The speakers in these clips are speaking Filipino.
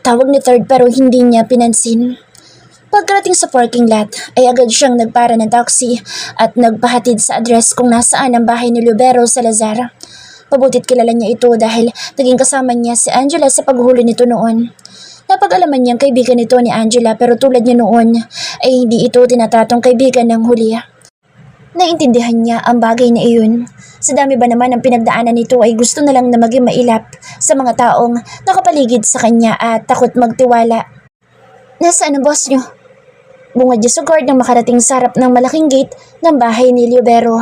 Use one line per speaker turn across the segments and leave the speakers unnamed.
Tawag ni Third pero hindi niya pinansin. Pagkarating sa parking lot ay agad siyang nagpara ng taxi at nagpahatid sa address kung nasaan ang bahay ni Libero Salazar. Pabutit kilala niya ito dahil naging kasama niya si Angela sa paghuli nito noon. Napag-alaman niyang kaibigan nito ni Angela pero tulad niya noon ay hindi ito tinatratong kaibigan ng huli. Naintindihan niya ang bagay na iyon. Sa dami ba naman ng pinagdaanan nito ay gusto na lang na maging mailap sa mga taong nakapaligid sa kanya at takot magtiwala. Nasaan ang boss niyo? Bungad niya sa guard nang makarating sa harap ng malaking gate ng bahay ni Libero.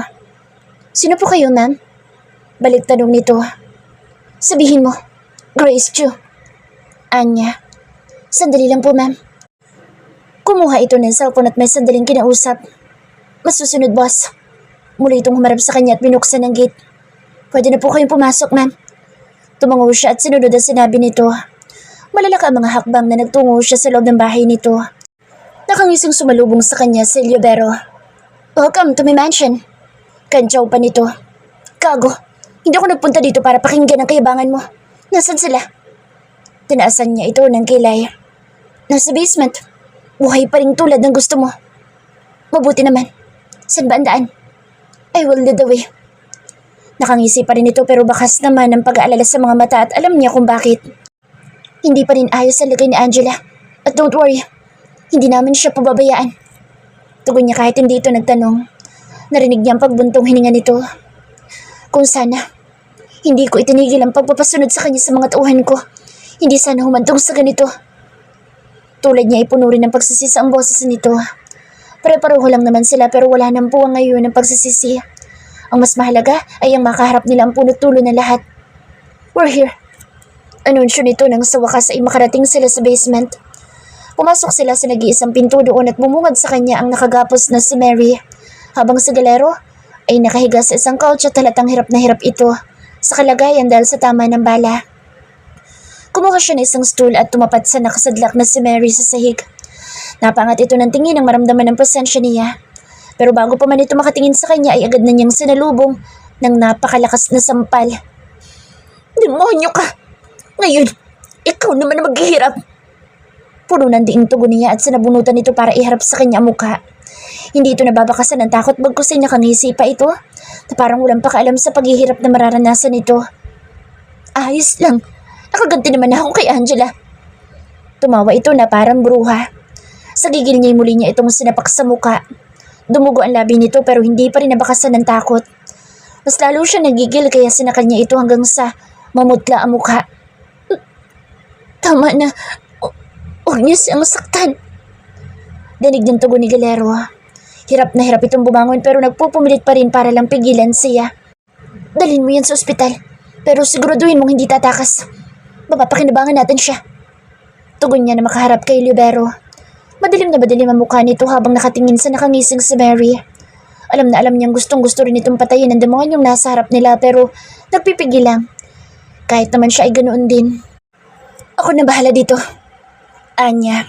Sino po kayo, ma'am? Balik tanong nito. Sabihin mo, Grace Chu. Anya. Sandali lang po, ma'am. Kumuha ito ng cellphone at may sandaling kinausap. Masusunod, boss. Muli itong humarap sa kanya at binuksan ang gate. Pwede na po kayong pumasok, ma'am. Tumango siya at sinunod ang sinabi nito. Malalaka ang mga hakbang na nagtungo siya sa loob ng bahay nito. Nakangising sumalubong sa kanya si Libero. Welcome to my mansion. Kantsaw pa nito. Gago, hindi ako nagpunta dito para pakinggan ang kayabangan mo. Nasaan sila? Tinaasan niya ito ng kilay. Nasa basement. Buhay pa rin tulad ng gusto mo. Mabuti naman. Saan ba ang daan? I will lead the way. Nakangisi pa rin ito pero bakas naman ang pag-aalala sa mga mata at alam niya kung bakit. Hindi pa rin ayos sa lagay ni Angela. At don't worry, hindi namin siya pababayaan. Tugon niya kahit hindi ito nagtanong. Narinig niya ang pagbuntong hininga nito. Kung sana, hindi ko itinigil ang pagpapasunod sa kanya sa mga tauhan ko. Hindi sana humantong sa ganito. Tulad niya ay puno rin ng pagsisisi ang boses nito. Pare-pareho lang naman sila pero wala nang puwang ngayon ng pagsisisi. Ang mas mahalaga ay ang makaharap nila ang punot dulo ng lahat. We're here. Anunsyo nito nang sa wakas ay makarating sila sa basement. Pumasok sila sa nag-iisang pinto doon at bumungad sa kanya ang nakagapos na si Mary. Habang si Galero ay nakahiga sa isang couch at halatang hirap na hirap ito sa kalagayan dahil sa tama ng bala. Kumuha siya ng isang stool at tumapat sa nakasadlak na si Mary sa sahig. Napangat ito ng tingin nang maramdaman ng presensya niya. Pero bago pa man ito makatingin sa kanya ay agad na niyang sinalubong ng napakalakas na sampal. Demonyo ka! Ngayon, ikaw naman na maghihirap! Puno ng diing tugon niya at sinabunutan ito para iharap sa kanya ang mukha. Hindi ito nababakasan ng takot bagkus ay nakangisi pa ito na parang walang pakaalam sa paghihirap na mararanasan nito. Ayos lang. Nakaganti naman ako kay Angela. Tumawa ito na parang bruha. Sa gigil niya muli niya itong sinapak sa mukha. Dumugo ang labi nito pero hindi pa rin nabakasan ng takot. Mas lalo siya nagigil kaya sinakal niya ito hanggang sa mamutla ang mukha. Tama na. Huwag niya siyang saktan. Danig ng tugon ni Galero. Hirap na hirap itong bumangon pero nagpupumilit pa rin para lang pigilan siya. Dalhin mo yan sa ospital pero siguraduhin mong hindi tatakas. Mapapakinabangan natin siya. Tugon niya na makaharap kay Libero. Madilim ang mukha nito habang nakatingin sa nakangising si Mary. Alam na alam niyang gustong-gusto rin itong patayin ng demonyong nasa harap nila pero nagpipigil lang. Kahit naman siya ay ganoon din. Ako na bahala dito. Anya,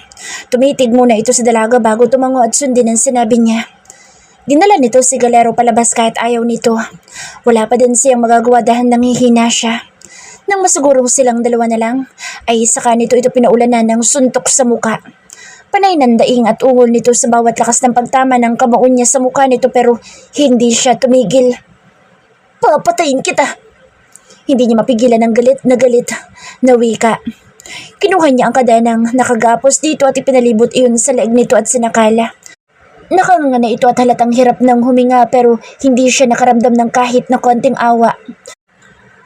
tumitig muna ito sa dalaga bago tumango at sundin ang sinabi niya. Dinala nito si Galero palabas kahit ayaw nito. Wala pa din siyang magagawa dahil nanghihina siya. Nang masigurong silang dalawa na lang, ay saka nito ito pinaulanan ng suntok sa muka. Panay ng daing at ungol nito sa bawat lakas ng pagtama ng kamaon niya sa mukha nito pero hindi siya tumigil. Papatayin kita! Hindi niya mapigilan ng galit na wika. Kinuha niya ang kadenang nakagapos dito at ipinalibot iyon sa leeg nito at sinakala. Nakanganga na ito at halatang hirap ng huminga pero hindi siya nakaramdam ng kahit na konting awa.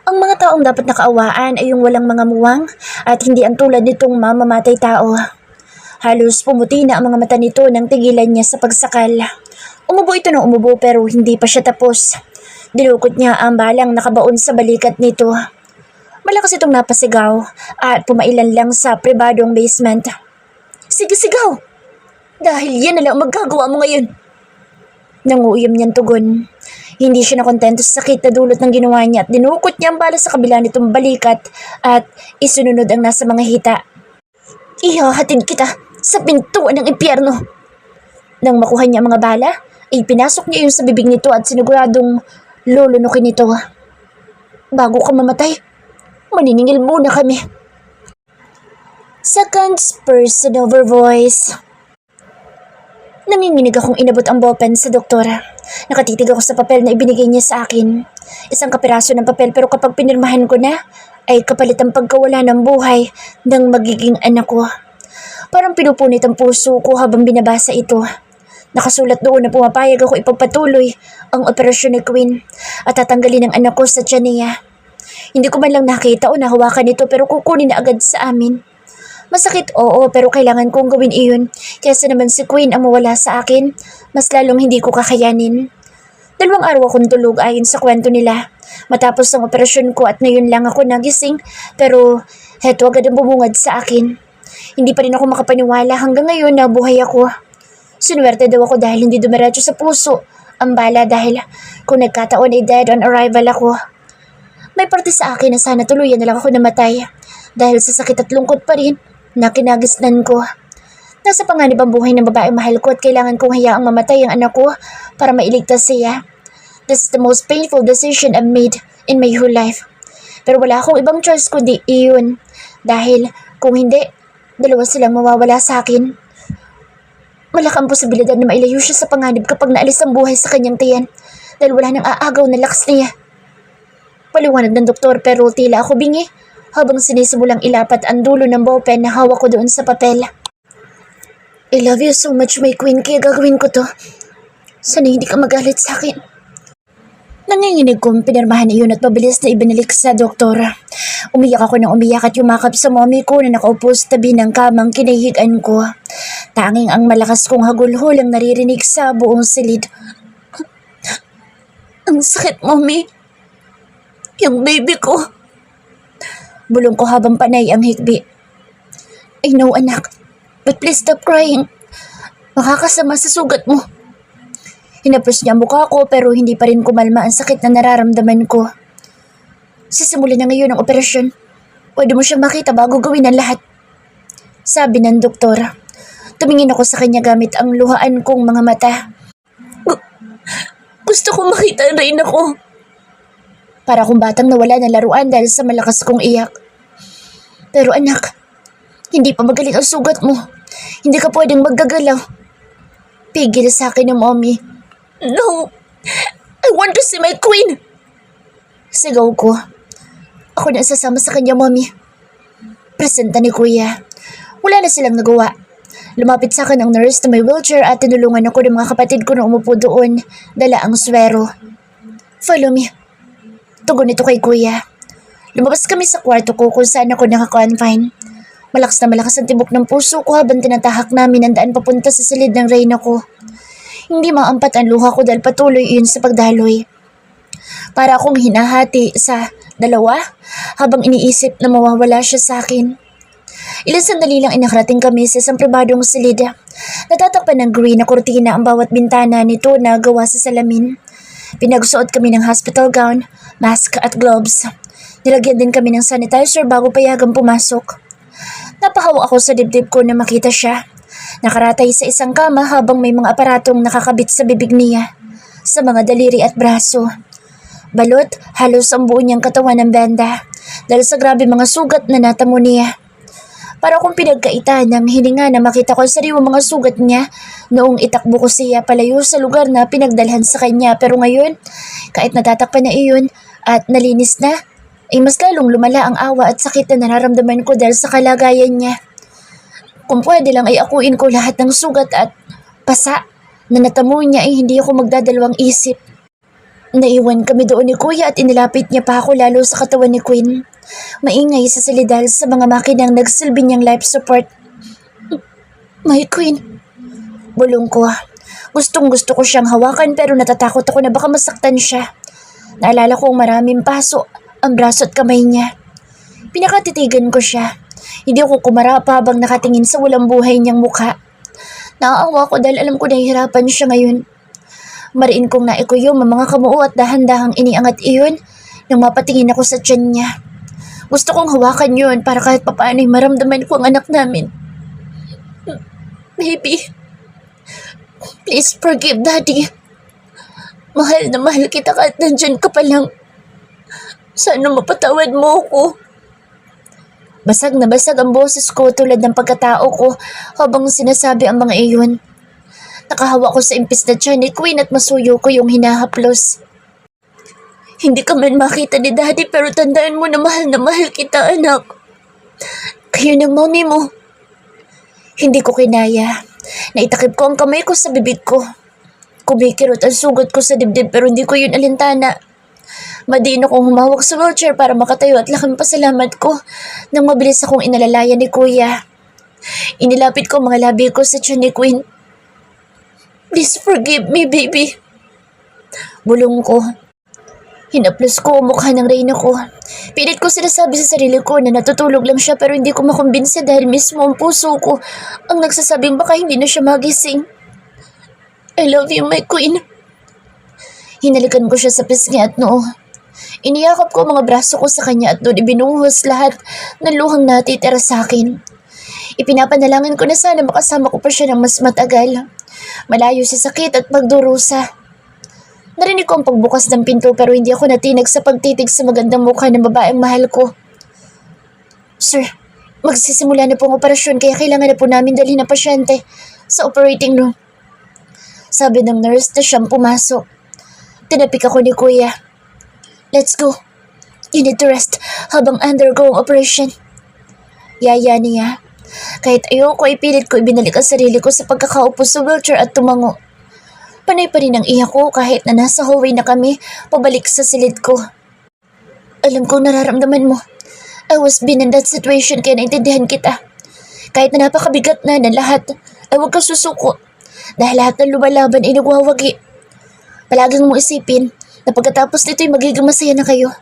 Ang mga taong dapat nakaawaan ay yung walang mga muwang at hindi ang tulad nitong mamamatay tao. Halos pumuti na ang mga mata nito nang tigilan niya sa pagsakal. Umubo ito ng umubo pero hindi pa siya tapos. Dinukot niya ang balang nakabaon sa balikat nito. Malakas itong napasigaw at pumailan lang sa pribadong basement. Sige sigaw! Dahil yan na lang magagawa mo ngayon. Nanguuyam niyang tugon. Hindi siya nakontento sa sakit na dulot ng ginawa niya at dinukot niya ang bala sa kabila nitong balikat at isununod ang nasa mga hita. Ihahatid kita sa pintuan ng impyerno. Nang makuha niya ang mga bala, ay pinasok niya yun sa bibig nito at siniguradong lulunukin nito. Bago ka mamatay, maniningil muna kami. seconds person over voice. Nanginginig akong inabot ang ballpen sa doktora. Nakatitig ako sa papel na ibinigay niya sa akin. Isang kapiraso ng papel pero kapag pinirmahan ko na, ay kapalit ang pagkawala ng buhay ng magiging anak ko. Parang pinupunit ang puso ko habang binabasa ito. Nakasulat doon na pumapayag ako ipagpatuloy ang operasyon ni Queen at tatanggalin ang anak ko sa tiyan niya. Hindi ko man lang nakita o nahawakan ito pero kukunin na agad sa amin. Masakit, oo, pero kailangan kong gawin iyon. Kaysa naman si Queen ang mawala sa akin, mas lalong hindi ko kakayanin. 2 araw akong tulog ayon sa kwento nila. Matapos ang operasyon ko at ngayon lang ako nagising, pero heto agad ang bumungad sa akin. Hindi pa rin ako makapaniwala hanggang ngayon na buhay ako. Sinuwerte daw ako dahil hindi dumiretso sa puso ang bala dahil kung nagkataon ay dead on arrival ako. May parte sa akin na sana tuluyan na lang ako namatay dahil sa sakit at lungkot pa rin na kinagisnan ko. Nasa panganib ang buhay ng babaeng mahal ko at kailangan kong hayaang mamatay ang anak ko para mailigtas siya. This is the most painful decision I've made in my whole life. Pero wala akong ibang choice kundi iyon. Dahil kung hindi, 2 silang mawawala sa akin. Malakang posibilidad na mailayo siya sa panganib kapag naalis ang buhay sa kanyang tiyan dahil wala nang aagaw na lakas niya. Paliwanag ng doktor pero tila ako bingi habang sinisimulang ilapat ang dulo ng ballpen na hawak ko doon sa papel. I love you so much, my Queen, kaya gagawin ko to. Sana hindi ka magalit sa akin. Nanginginig kong pinirmahan iyon at mabilis na ibinalik sa doktor. Umiyak ako ng umiyak at yumakap sa mommy ko na nakaupo sa tabi ng kamang kinahigan ko. Tanging ang malakas kong hagulhol ang naririnig sa buong silid. Ang sakit, mommy. Yung baby ko. Bulong ko habang panay ang hikbi. I know, anak. But please stop crying. Makakasama sa sugat mo. Hinapos niya ang mukha ko pero hindi pa rin kumalma ang sakit na nararamdaman ko. Sisimulan na ngayon ang operasyon. Pwede mo siyang makita bago gawin ang lahat. Sabi ng doktor. Tumingin ako sa kanya gamit ang luhaan kong mga mata. Gusto kong makita ang reyna ko. Para akong batang nawala ng laruan dahil sa malakas kong iyak. Pero anak, hindi pa magaling ang sugat mo. Hindi ka pwedeng maggagalaw. Pigil sa akin ng mommy. No! I want to see my Queen! Sigaw ko. Ako na sasama sa kanya, mommy. Presenta ni kuya. Wala na silang nagawa. Lumapit sa akin ang nurse na may wheelchair at tinulungan ako ng mga kapatid ko na umupo doon. Dala ang swero. Follow me. Tugon ito kay kuya. Lumabas kami sa kwarto ko kung saan ako naka-confine. Malakas na malakas ang tibok ng puso ko habang tinatahak namin ang daan papunta sa silid ng reyna ko. Hindi maampat ang luha ko dahil patuloy iyon sa pagdaloy. Para akong hinahati sa 2 habang iniisip na mawawala siya sa akin. Ilang sandali lang inakarating kami sa isang pribadong silid. Natatakpan ng green na kurtina ang bawat bintana nito na gawa sa salamin. Pinagsuot kami ng hospital gown, mask at gloves. Nilagyan din kami ng sanitizer bago payagang pumasok. Napahawa ako sa dibdib ko na makita siya. Nakaratay sa isang kama habang may mga aparatong nakakabit sa bibig niya, sa mga daliri at braso. Balot, halos ang buo niyang katawan ng benda dahil sa grabe mga sugat na natamo niya. Para akong pinagkaitan ng hininga na makita ko ang sariwang mga sugat niya noong itakbo ko siya palayo sa lugar na pinagdalhan sa kanya. Pero ngayon, kahit natatakpan na iyon at nalinis na, ay mas lalong lumala ang awa at sakit na nararamdaman ko dahil sa kalagayan niya. Kung pwede lang ay akuin ko lahat ng sugat at pasa na natamo niya ay hindi ako magdadalawang isip. Naiwan kami doon ni kuya at inilapit niya pa ako lalo sa katawan ni Queen. Maingay sa silidal sa mga makinang nagsilbi niyang life support. My Queen. Bulong ko. Gustong gusto ko siyang hawakan pero natatakot ako na baka masaktan siya. Naalala kong maraming paso ang braso at kamay niya. Pinakatitigan ko siya. Hindi ako kumarap habang nakatingin sa walang buhay niyang mukha. Naaawa ko dahil alam ko nahihirapan siya ngayon. Mariin kong naikuyom ang mga kamuo at dahan-dahang iniangat iyon nang mapatingin ako sa tiyan niya. Gusto kong hawakan yun para kahit papaano'y maramdaman ko ang anak namin. Baby, please forgive Daddy. Mahal na mahal kita kahit nandyan ka pa lang. Sana mapatawad mo ako. Basag na basag ang boses ko tulad ng pagkatao ko habang sinasabi ang mga iyon. Nakahawa ko sa impis na tiyan ni Queen at masuyo ko yung hinahaplos. Hindi ka man makita ni Daddy pero tandaan mo na mahal kita, anak. Kayo ng mommy mo. Hindi ko kinaya. Naitakip ko ang kamay ko sa bibig ko. Kumikirot ang sugat ko sa dibdib pero hindi ko yun alintana. Madiin akong humawak sa wheelchair para makatayo at laking pasalamat ko nang mabilis akong inalalayan ni Kuya. Inilapit ko mga labi ko sa tiyan ni Queen. Please forgive me, baby. Bulong ko. Hinaplos ko ang mukha ng reyna ko. Pilit ko sinasabi sa sarili ko na natutulog lang siya pero hindi ko makumbinse dahil mismo ang puso ko ang nagsasabing baka hindi na siya magising. I love you, my Queen. Hinalikan ko siya sa pisngi at noo. Iniyakap ko ang mga braso ko sa kanya at doon ibinuhos lahat ng luhang natitira sa akin. Ipinapanalangin ko na sana makasama ko pa siya ng mas matagal. Malayo sa sakit at pagdurusa. Narinig ko ang pagbukas ng pinto pero hindi ako natinag sa pagtitig sa magandang mukha ng babaeng mahal ko. Sir, magsisimula na po ang operasyon kaya kailangan na po namin dalhin ang pasyente sa operating room. Sabi ng nurse na siyang pumasok. Tinapik ako ni Kuya. Let's go. You need to rest habang undergo ang operation. Yaya niya. Kahit ayoko ay pilit ko ibinalik ang sarili ko sa pagkakaupo sa wheelchair at tumango. Panay pa rin ang iyak ko kahit na nasa hallway na kami pabalik sa silid ko. Alam kong nararamdaman mo. I was been in that situation kaya naintindihan kita. Kahit na napakabigat na lahat, ay huwag ka susuko. Dahil lahat ng lumalaban ay nagwawagi. Palaging mong isipin na pagkatapos nito'y magiging masaya na kayo.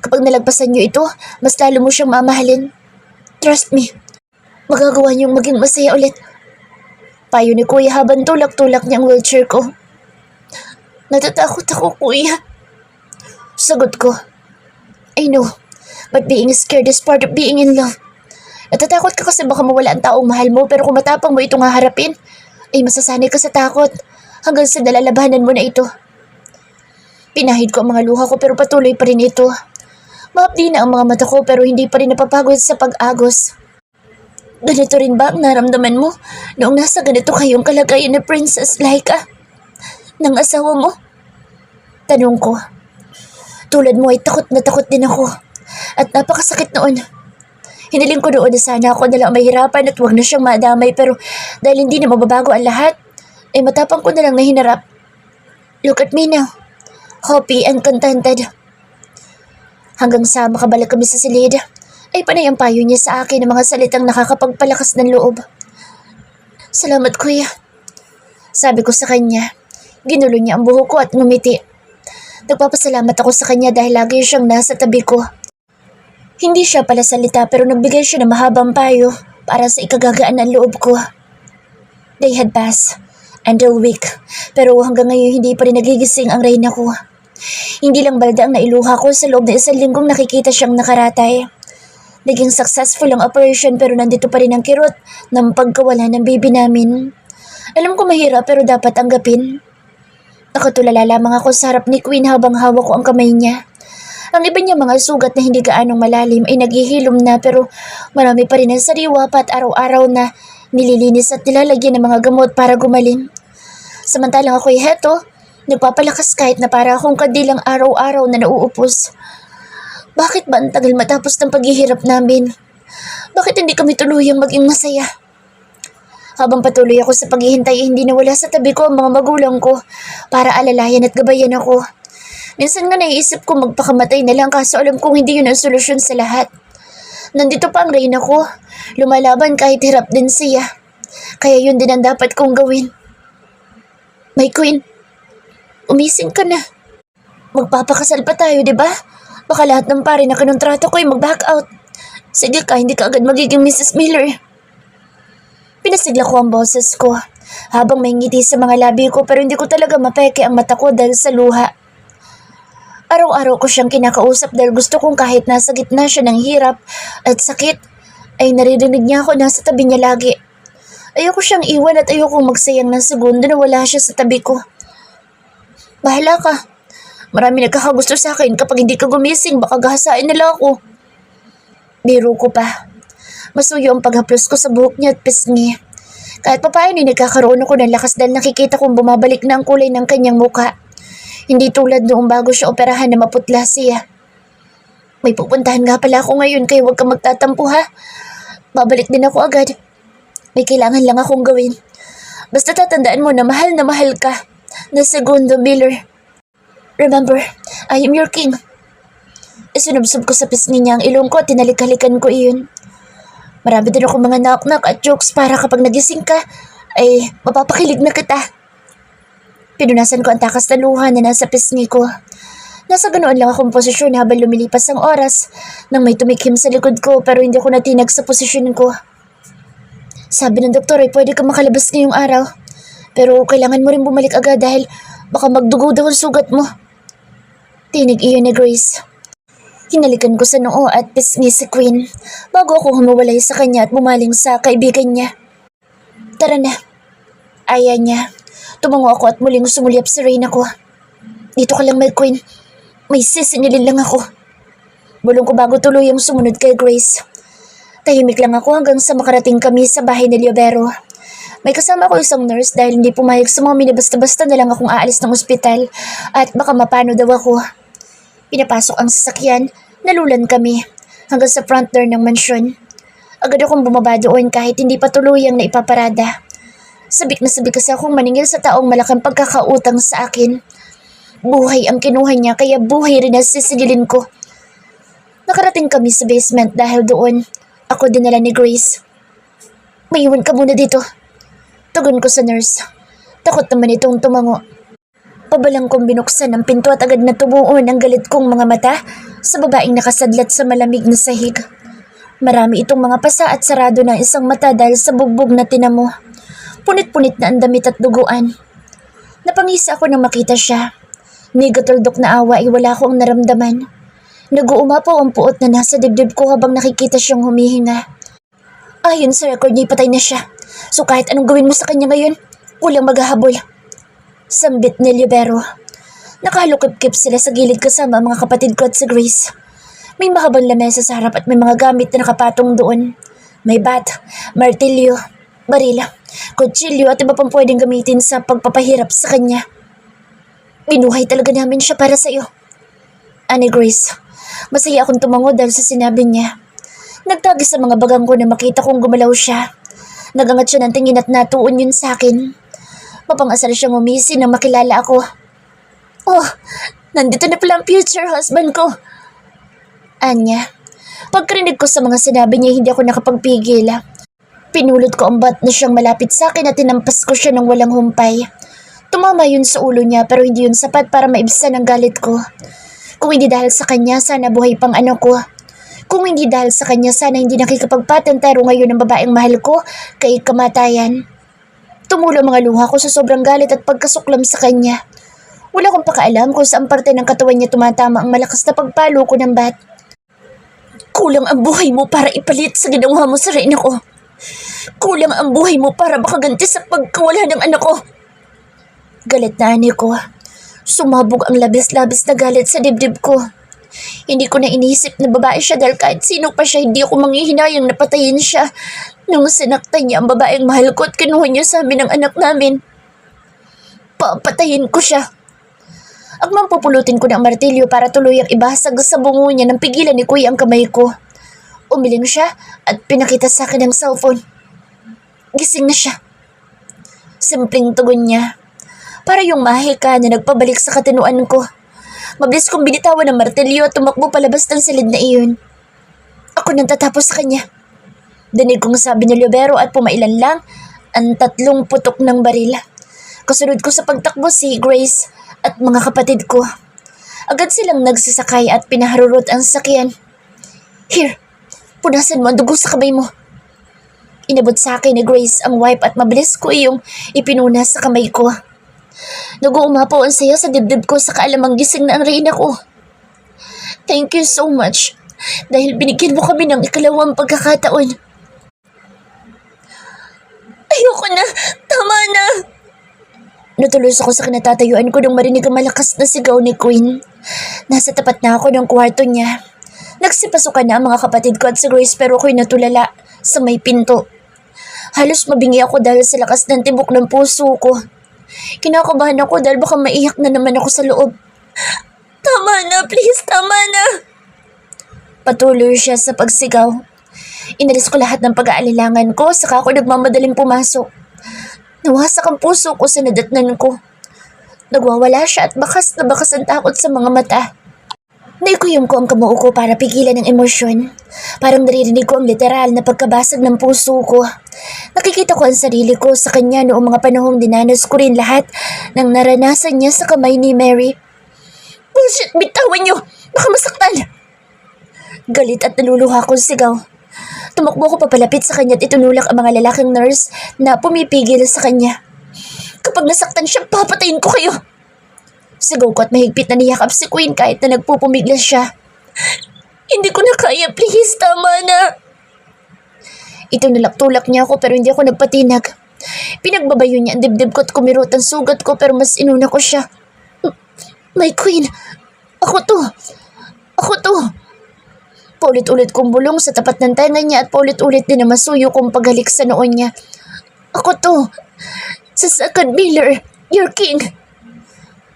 Kapag nalagpasan niyo ito, mas lalo mo siyang mamahalin. Trust me, magagawa niyong maging masaya ulit. Payo ni Kuya habang tulak-tulak niya ang wheelchair ko. Natatakot ako, Kuya. Sagot ko. I know, but being scared is part of being in love. Natatakot ka kasi baka mawala ang taong mahal mo pero kung matapang mo itong haharapin, ay masasanay ka sa takot hanggang sa nalalabanan mo na ito. Pinahid ko ang mga luha ko pero patuloy pa rin ito. Maapdi na ang mga mata ko pero hindi pa rin napapagod sa pag-agos. Ganito rin ba ang naramdaman mo noong nasa ganito kayong kalagayan na Princess Laika ng asawa mo? Tanong ko. Tulad mo ay takot na takot din ako at napakasakit noon. Hiniling ko noon na sana ako nalang mahirapan at huwag na siyang madamay pero dahil hindi na mababago ang lahat, ay matapang ko na lang na hinarap. Look at me now. Happy and contented. Hanggang sa makabalik kami sa silid, ay panay ang payo niya sa akin ng mga salitang nakakapagpalakas ng loob. Salamat, Kuya. Sabi ko sa kanya. Ginulo niya ang buhok ko at ngumiti. Nagpapasalamat ako sa kanya dahil lagi siyang nasa tabi ko. Hindi siya pala salita pero nagbigay siya ng mahabang payo para sa ikagagaan ng loob ko. They had passed until week pero hanggang ngayon hindi pa rin nagigising ang reyna ko. Hindi lang balda ang nailuha ko sa loob ng 1 linggong nakikita siyang nakaratay. Naging successful ang operation pero nandito pa rin ang kirot ng pagkawala ng baby namin. Alam ko mahirap pero dapat tanggapin. Nakatulala lamang ako sa harap ni Queen habang hawak ko ang kamay niya. Ang iba niya mga sugat na hindi gaanong malalim ay naghihilom na pero marami pa rin ang sariwa pa at araw-araw na nililinis at nilalagyan ng mga gamot para gumaling. Samantalang ako'y heto, nagpapalakas kahit na para akong kadilang araw-araw na nauupos. Bakit ba ang tagal matapos ng paghihirap namin? Bakit hindi kami tuluyang maging masaya? Habang patuloy ako sa paghihintay, hindi nawala sa tabi ko ang mga magulang ko para alalayan at gabayan ako. Minsan nga naiisip ko magpakamatay na lang kaso alam kong hindi yun ang solusyon sa lahat. Nandito pa ang reyna ko, lumalaban kahit hirap din siya. Kaya yun din ang dapat kong gawin. My Queen, umising ka na. Magpapakasal pa tayo, di ba? Baka lahat ng pare na kinontrato ko ay mag-back out. Sige ka, hindi ka agad magiging Mrs. Miller. Pinasigla ko ang boses ko habang may ngiti sa mga labi ko pero hindi ko talaga mapeke ang mata ko dahil sa luha. Araw-araw ko siyang kinakausap dahil gusto kong kahit nasa gitna siya ng hirap at sakit ay naririnig niya ako nasa tabi niya lagi. Ayoko siyang iwan at ayoko magsayang ng segundo na wala siya sa tabi ko. Bahala ka. Marami nagkakagusto sa akin kapag hindi ka gumising baka gahasain nila ako. Biro ko pa. Masuyo ang paghaplos ko sa buhok niya at pisngi. Kahit papaano nagkakaroon ako ng lakas dahil nakikita kong bumabalik na ang kulay ng kanyang muka. Hindi tulad noong bago siya operahan na maputla siya. May pupuntahan nga pala ako ngayon kaya huwag kang magtatampo ha. Babalik din ako agad. May kailangan lang akong gawin. Basta tatandaan mo na mahal ka. Na Segundo Miller. Remember, I am your king. Isinubsob ko sa pisngi niya ang ilong ko at tinalik-halikan ko iyon. Marami din ako mga knock-knock at jokes para kapag nagising ka, ay mapapakilig na kita. Pinunasan ko ang takas na luha na nasa pisngi ko. Nasa ganoon lang akong posisyon habang lumilipas ang oras nang may tumikhim sa likod ko pero hindi ako natinag sa posisyon ko. Sabi ng doktor ay pwede ka makalabas ngayong araw. Pero kailangan mo rin bumalik agad dahil baka magdugo daw ang sugat mo. Tinig iyon ni Grace. Hinalikan ko sa noo at pisngi si Queen bago ako humawalay sa kanya at bumaling sa kaibigan niya. Tara na. Aya niya. Tumango ako at muling sumulyap sa Reyna ko. Dito ka lang, my Queen. May sisingilin lang ako. Bulong ko bago tuluyang sumunod kay Grace. Tahimik lang ako hanggang sa makarating kami sa bahay ni Libero. May kasama ko isang nurse dahil hindi pumayag sa mga minibasta-basta na lang akong aalis ng ospital at baka mapano daw ako. Pinapasok ang sasakyan, nalulan kami hanggang sa front door ng mansyon. Agad akong bumaba doon kahit hindi pa tuluyang na ipaparada. Sabik na sabik kasi akong maningil sa taong malaking pagkakautang sa akin. Buhay ang kinuha niya kaya buhay rin ang sisigilin ko. Nakarating kami sa basement dahil doon ako dinala ni Grace. Maiwan ka muna dito. Tugon ko sa nurse. Takot naman itong tumango. Pabalang kong binuksan ang pinto at agad na tumuon ang galit kong mga mata sa babaeng nakasadlat sa malamig na sahig. Marami itong mga pasa at sarado ng isang mata dahil sa bugbog na tinamo. Punit-punit na ang damit at duguan. Napangisa ako nang makita siya. Nigatuldok na awa ay wala akong naramdaman. Nag-uumapaw ang puot na nasa dibdib ko habang nakikita siyang humihinga. Ayon sa record niya, patay na siya. So kahit anong gawin mo sa kanya ngayon, walang maghahabol. Sambit ni Libero. Nakahalukip-kip sila sa gilid kasama ang mga kapatid ko at si Grace. May mahabang lamesa sa harap at may mga gamit na nakapatong doon. May bat, martilyo, barila, kutsilyo at iba pang pwedeng gamitin sa pagpapahirap sa kanya. Binuhay talaga namin siya para sa iyo. Ani Grace, masaya akong tumango dahil sa sinabi niya. Nagtagi sa mga bagang ko na makita kong gumalaw siya. Nagangat siya ng tingin at natuon yun sa akin. Mapangasal siyang umisi nang makilala ako. Oh, nandito na pala ang future husband ko. Anya, pagkarinig ko sa mga sinabi niya hindi ako nakapagpigil. Pinulot ko ang bat na siyang malapit sa akin at tinampas ko siya ng walang humpay. Tumama yun sa ulo niya pero hindi yun sapat para maibsan ang galit ko. Kung hindi dahil sa kanya, sana buhay pang anak ko. Kung hindi dahil sa kanya, sana hindi nakikipagpatentero ngayon ang babaeng mahal ko kay kamatayan. Tumulo mga luha ko sa sobrang galit at pagkasuklam sa kanya. Wala akong pakaalam kung saan parte ng katawan niya tumatama ang malakas na pagpalo ko ng bat. Kulang ang buhay mo para ipalit sa ginawa mo sa Reyna ko. Kulang ang buhay mo para makaganti sa pagkawala ng anak ko. Galit na ani ko. Sumabog ang labis-labis na galit sa dibdib ko. Hindi ko na iniisip na babae siya dahil kahit sino pa siya hindi ako manghihinayang napatayin siya nung sinaktan niya ang babaeng mahal ko at kinuha niya sa amin ang anak namin. Papatayin ko siya. Akmang pupulutin ko ng martilyo para tuluyang ibasag sa bungo niya nang pigilan ni Kuya ang kamay ko. Umiling siya at pinakita sa akin ang cellphone. Gising na siya. Simpleng tugon niya. Para yung mahika na nagpabalik sa katinuan ko. Mabilis kong binitawan ng martilyo at tumakbo palabas ng silid na iyon. Ako nang tatapos sa kanya. Dinig kong sabi ni Libero at pumailan lang ang 3 putok ng baril. Kasunod ko sa pagtakbo si Grace at mga kapatid ko. Agad silang nagsasakay at pinaharurot ang sakyan. Here, punasan mo ang dugo sa kamay mo. Inabot sa akin ni Grace ang wipe at mabilis ko iyong ipinunas sa kamay ko. Nag-uumapaw ang saya sa dibdib ko sa kaalamang gising na ang Reyna ko. Thank you so much dahil binigyan mo kami ng ikalawang pagkakataon. Ayoko na! Tama na! Natulos ako sa kinatatayuan ko nang marinig ang malakas na sigaw ni Queen. Nasa tapat na ako ng kwarto niya. Nagsipasukan na ang mga kapatid ko at si Grace pero ako'y natulala sa may pinto. Halos mabingi ako dahil sa lakas ng tibok ng puso ko. Kinakabahan ako dahil baka maiyak na naman ako sa loob. Tama na, please, tama na! Patuloy siya sa pagsigaw. Inalis ko lahat ng pag-aalilangan ko, saka ako nagmamadaling pumasok. Nawasak ang puso ko sa nadatnan ko. Nagwawala siya at bakas na bakas ang takot sa mga mata. Naikuyom ko ang kamao ko para pigilan ang emosyon. Parang naririnig ko ang literal na pagkabasag ng puso ko. Nakikita ko ang sarili ko sa kanya noong mga panahong dinanas ko rin lahat ng naranasan niya sa kamay ni Mary. Bullshit! Bitawan niyo! Baka masaktan! Galit at naluluha kong sigaw. Tumakbo ko papalapit sa kanya at itunulak ang mga lalaking nurse na pumipigil sa kanya. Kapag nasaktan siya, papatayin ko kayo! Sigaw ko at mahigpit na niyakap si Queen kahit na nagpupumiglas siya. Hindi ko na kaya, please, tama na! Itunulak-tulak niya ako pero hindi ako nagpatinag. Pinagbabayo niya ang dibdib ko at kumirot ang sugat ko pero mas inuna ko siya. My Queen, ako to! Ako to! Paulit-ulit kong bulong sa tapat ng tenga niya at paulit-ulit din na masuyo kong paghalik sa noon niya. Ako to! Sa second Miller, your king!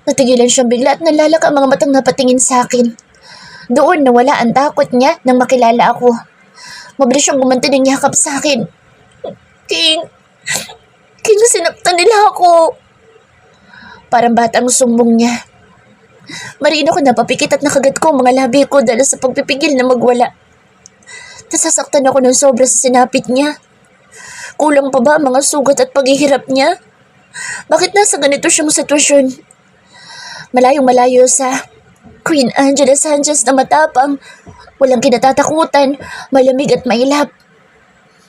Natigilan siyang bigla at nalalak ang mga matang napatingin sa akin. Doon nawala ang takot niya nang makilala ako. Mabilis siyang gumanti ng yakap sa akin. King! King, sinaktan nila ako! Parang batang sumbong niya. Marino ko napapikit at nakagat ko ang mga labi ko dahil sa pagpipigil na magwala. Nasasaktan ako ng sobra sa sinapit niya. Kulang pa ba ang mga sugat at paghihirap niya? Bakit nasa ganito siyang sitwasyon? Malayong malayo sa Queen Angela Sanchez na matapang, walang kinatatakutan, malamig at mailap.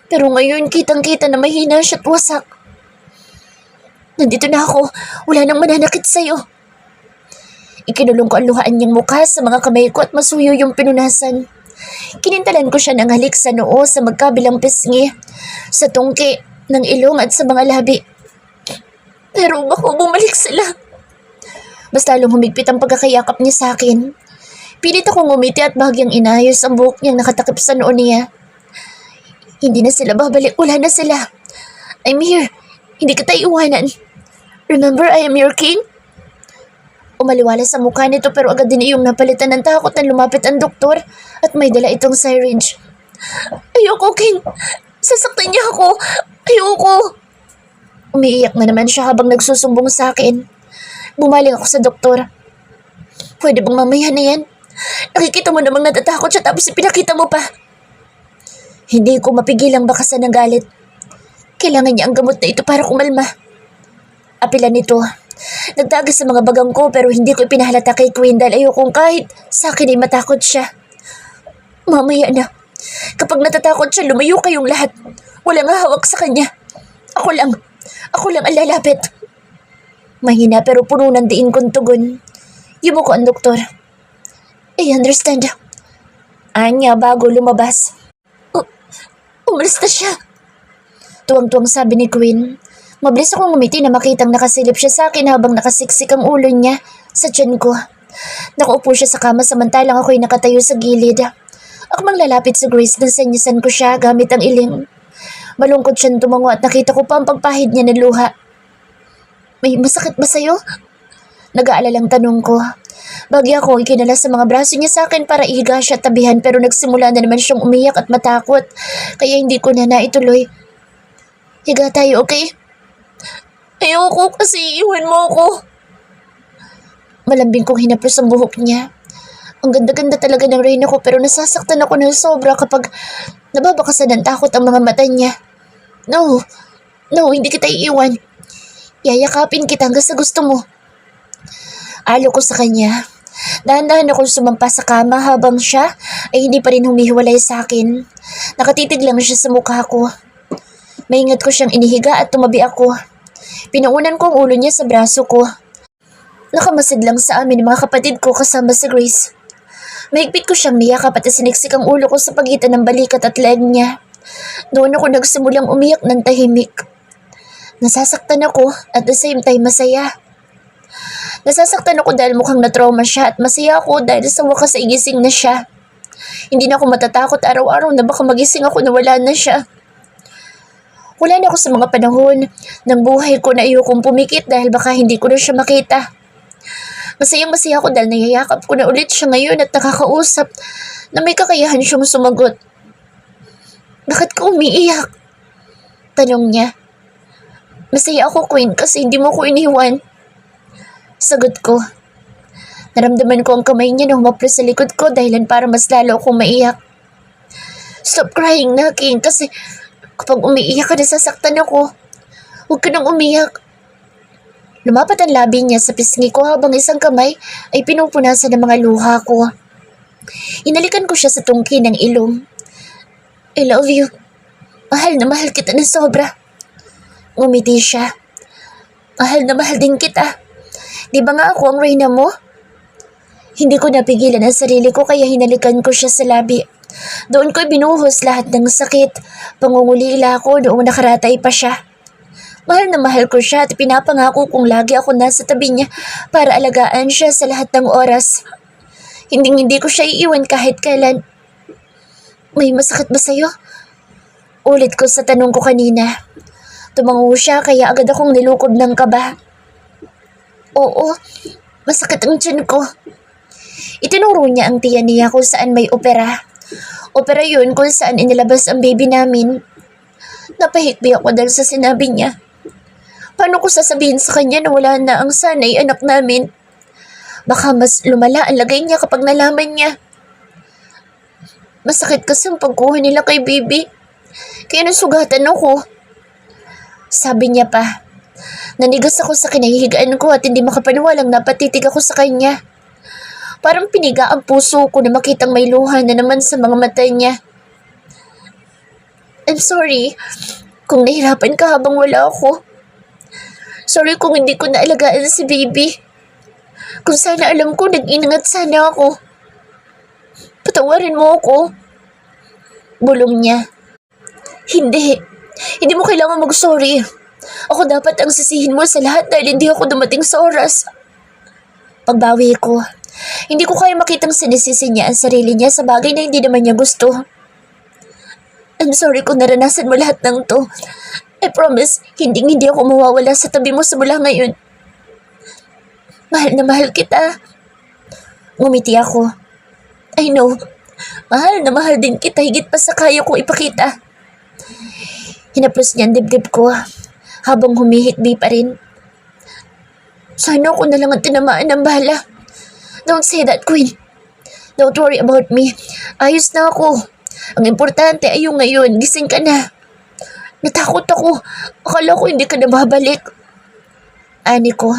Pero ngayon kitang-kita na mahina siya at wasak. Nandito na ako, wala nang mananakit sa'yo. Ikinulong ko ang luhaan niyang mukha sa mga kamay ko at masuyo yung pinunasan. Kinintalan ko siya ng halik sa noo sa magkabilang pisngi, sa tungki, ng ilong at sa mga labi. Pero baka bumalik sila. Mas lalong humigpit ang pagkakayakap niya sa akin. Pilit akong ngumiti at bahagyang inayos ang buhok niyang nakatakip sa noo niya. Hindi na sila babalik, wala na sila. I'm here, hindi kita iwanan. Remember, I am your king? Umaliwala sa mukha nito pero agad din iyong napalitan ng takot na lumapit ang doktor at may dala itong syringe. Ayoko, King! Sasaktan niya ako! Ayoko! Umiiyak na naman siya habang nagsusumbong sa akin. Bumaling ako sa doktor. Pwede bang mamaya na yan? Nakikita mo namang natatakot siya tapos ipinakita mo pa. Hindi ko mapigilang bakasan ng galit. Kailangan niya ang gamot na ito para kumalma. Apilan nito. Nagtagas sa mga bagang ko pero hindi ko ipinahalata kay Queen dahil ayokong kahit sa akin ay matakot siya. Mamaya na. Kapag natatakot siya, lumayo kayong lahat. Walang hawak sa kanya. Ako lang ang lalapit. Mahina pero puno ng diin kong tugon. Yumuko ang doktor. I understand. Anya bago lumabas. Umalis na siya. Tuwang-tuwang sabi ni Queen. Mabilis akong ngumiti na makitang nakasilip siya sa akin habang nakasiksik ang ulo niya sa tiyan ko. Nakaupo siya sa kama samantalang ako'y nakatayo sa gilid. Akmang lalapit sa Grace nang sanyasan ko siya gamit ang iling. Malungkot siyang tumango at nakita ko pa ang pagpahid niya ng luha. May masakit ba sa'yo? Nag-aalalang tanong ko. Bagya ako ikinala sa mga braso niya sa akin para ihiga siya at tabihan pero nagsimula na naman siyang umiyak at matakot kaya hindi ko na naituloy. Higa tayo, okay? Ayoko kasi iwan mo ako. Malambing kong hinapos ang buhok niya. Ang ganda-ganda talaga ng reyna ko pero nasasaktan ako ng sobra kapag nababakasan ng takot ang mga mata niya. No, hindi kita iiwan. Yayakapin kita hanggang sa gusto mo. Alo ko sa kanya. Dahan-dahan akong sumampa sa kama habang siya ay hindi pa rin humihiwalay sa akin. Nakatitig lang siya sa mukha ko. Maingat ko siyang inihiga at tumabi ako. Pinaunan ko ang ulo niya sa braso ko. Nakamasid lang sa amin mga kapatid ko kasama si Grace. Mahigpit ko siyang niyakap at siniksik ang ulo ko sa pagitan ng balikat at leeg niya. Doon ako nagsimulang umiyak ng tahimik. Nasasaktan ako at the same time masaya. Nasasaktan ako dahil mukhang na-trauma siya at masaya ako dahil sa wakas ay gising na siya. Hindi na ako matatakot araw-araw na baka magising ako na wala na siya. Wala na ako sa mga panahon ng buhay ko na ayokong pumikit dahil baka hindi ko na siya makita. Masayang-masaya ako dahil nayayakap ko na ulit siya ngayon at nakakausap na may kakayahan siyang sumagot. Bakit ka umiiyak? Tanong niya. Masaya ako, Queen, kasi hindi mo ko iniwan. Sagot ko. Naramdaman ko ang kamay niya na humaplos sa likod ko dahilan para mas lalo akong maiyak. Stop crying na, King, kasi kapag umiiyak ka nasasaktan ako. Huwag ka nang umiyak. Lumapat ang labi niya sa pisngi ko habang isang kamay ay pinupunasan ng mga luha ko. Hinalikan ko siya sa tungki ng ilong. I love you. Mahal na mahal kita ng sobra. Ngumiti siya. Mahal na mahal din kita. Di ba nga ako ang reyna mo? Hindi ko napigilan ang sarili ko kaya hinalikan ko siya sa labi. Doon ko'y binuhos lahat ng sakit. Pangungulila ako noong nakaratay pa siya. Mahal na mahal ko siya at pinapangako kong lagi ako nasa tabi niya para alagaan siya sa lahat ng oras. Hindi ko siya iiwan kahit kailan. May masakit ba sa'yo? Ulit ko sa tanong ko kanina. Tumango siya kaya agad akong nilukob ng kaba. Oo, masakit ang tiyan ko. Itinuro niya ang tiyan niya kung saan may opera. Opera yun kung saan inilabas ang baby namin. Napahikbi ako dahil sa sinabi niya. Paano ko sasabihin sa kanya na wala na ang sanay anak namin? Baka mas lumala ang lagay niya kapag nalaman niya. Masakit kasi ang pagkuha nila kay baby. Kaya nasugatan ako. Sabi niya pa. Nanigas ako sa kinahihigaan ko at hindi makapaniwalang napatitig ako sa kanya. Parang piniga ang puso ko na makitang may luha na naman sa mga mata niya. I'm sorry kung nahirapan ka habang wala ako. Sorry kung hindi ko naalagaan si baby. Kung sana alam ko, nag-ingat sana ako. Patawarin mo ako. Bulong niya. Hindi. Hindi mo kailangan mag-sorry. Ako dapat ang sisihin mo sa lahat dahil hindi ako dumating sa oras. Pagbawi ko, hindi ko kaya makitang sinisisi niya ang sarili niya sa bagay na hindi naman niya gusto. I'm sorry kung naranasan mo lahat ng to. I promise, hindi ako mawawala sa tabi mo simula ngayon. Mahal na mahal kita. Ngumiti ako. I know. Mahal na mahal din kita higit pa sa kaya kong ipakita. Hinaplos niya ang dibdib ko habang humihikbi pa rin. Sana ako na lang ang tinamaan ng bala. Don't say that, Queen. Don't worry about me. Ayos na ako. Ang importante ay yung ngayon. Gising ka na. Natakot ako. Akala ko hindi ka na babalik. Ani ko.